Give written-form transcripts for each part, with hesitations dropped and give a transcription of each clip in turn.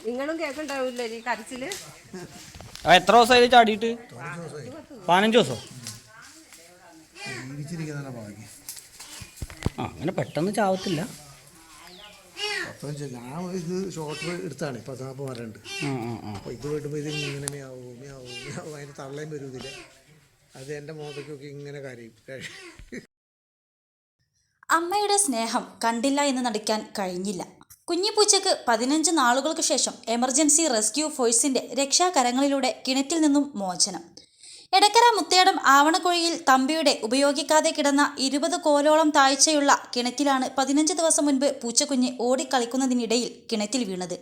നിങ്ങളും കേൾക്കണ്ടാവൂല്ലേ ഈ കരച്ചില്? എത്ര ദിവസമായി ചാടിയിട്ട്? 15 ദിവസം. ആ അങ്ങനെ പെട്ടെന്ന് ചാവത്തില്ല. ഞാൻ ഇത് ഷോർട്ട് എടുത്താണ്. 14 വരണ്ട്. അപ്പോൾ ഇത് വിടുമ്പോൾ ഇത് ഇങ്ങനെ മ്യാവും അതിന് തള്ളയും വരുന്നില്ല. അത് എൻ്റെ മുഖത്തേക്കൊക്കെ ഇങ്ങനെ കരയും. അമ്മയുടെ സ്നേഹം കണ്ടില്ല എന്ന് നടിക്കാൻ കഴിഞ്ഞില്ല. കുഞ്ഞിപ്പൂച്ചക്ക് 15 നാളുകൾക്ക് ശേഷം എമർജൻസി റെസ്ക്യൂ ഫോഴ്സിന്റെ രക്ഷാകരങ്ങളിലൂടെ കിണറ്റിൽ നിന്നും മോചനം. എടക്കര മുത്തേടം ആവണക്കുഴിയിൽ തമ്പിയുടെ ഉപയോഗിക്കാതെ കിടന്ന 20 കോലോളം താഴ്ചയുള്ള കിണറ്റിലാണ് 15 ദിവസം മുൻപ് പൂച്ചക്കുഞ്ഞ് ഓടിക്കളിക്കുന്നതിനിടയിൽ കിണറ്റിൽ വീണത്.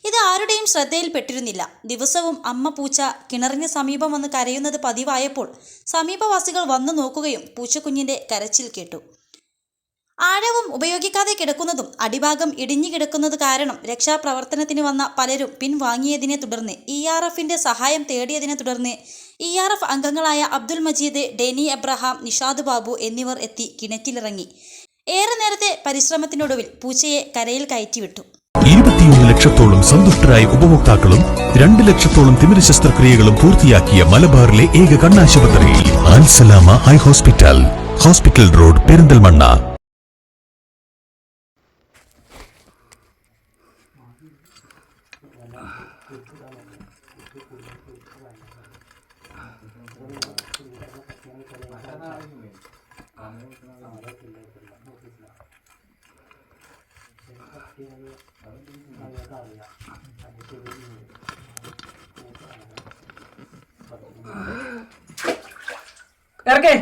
ഇത് ആരുടെയും ശ്രദ്ധയിൽപ്പെട്ടിരുന്നില്ല. ദിവസവും അമ്മ പൂച്ച കിണറിന് സമീപം വന്ന് കരയുന്നത് പതിവായപ്പോൾ സമീപവാസികൾ വന്നു നോക്കുകയും പൂച്ചക്കുഞ്ഞിന്റെ കരച്ചിൽ കേട്ടു. ആഴവും ഉപയോഗിക്കാതെ കിടക്കുന്നതും അടിഭാഗം ഇടിഞ്ഞു കിടക്കുന്നത് കാരണം രക്ഷാപ്രവർത്തനത്തിന് വന്ന പലരും പിൻവാങ്ങിയതിനെ തുടർന്ന് ERFന്റെ സഹായം തേടിയതിനെ തുടർന്ന് ERF അംഗങ്ങളായ അബ്ദുൽ മജീദ്, ഡെനി എബ്രഹാം, നിഷാദ് ബാബു എന്നിവർ എത്തി കിണറ്റിലിറങ്ങി. ഏറെ നേരത്തെ പരിശ്രമത്തിനൊടുവിൽ പൂച്ചയെ കരയിൽ കയറ്റിവിട്ടു. 21 ലക്ഷത്തോളം സന്തുഷ്ടരായ ഉപഭോക്താക്കളും 2 ലക്ഷത്തോളം തിമിര ശസ്ത്രക്രിയകളും പൂർത്തിയാക്കിയ മലബാറിലെ ഏക കണ്ണാശുപത്രി Alsalama eye hospital, hospital road, Perinthalmanna. ഇറക്കേ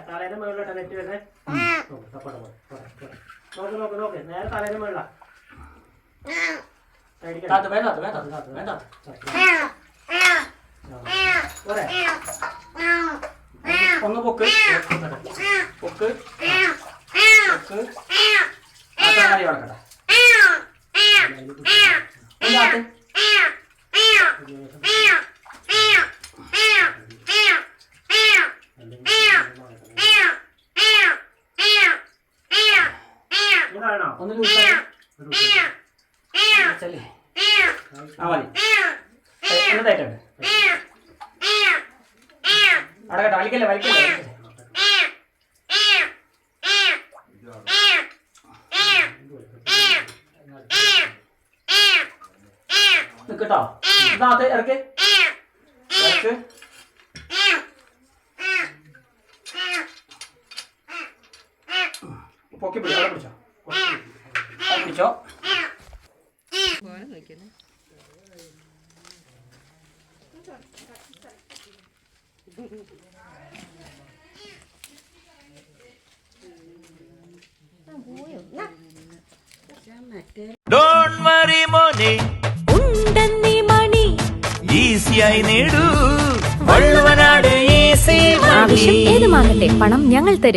തലേന്റെ മുകളിലോട്ടാ നെറ്റ് വരുന്നേ. നോക്ക് നേരെ തലേന്റെ മുകളിലാ. ഒന്ന് പൊക്ക് പൊക്ക് വടക്കട്ടെ. ഒന്ന് എന്നതായിട്ടുണ്ട് അടക്കട്ടെ. വലിക്കല്ലേ നിക്കട്ടോ. ഇതാത്ത് ഇറക്ക് പൊക്കി പിടിച്ചോ. പിടിച്ചോ. Don't worry money ഉണ്ടെന്നീ മണി ഈസിയായി നേടൂ വള്ളുവനാട് ഈസി മണി. ആവശ്യം ഏതുമാകട്ടെ പണം ഞങ്ങൾ തരും.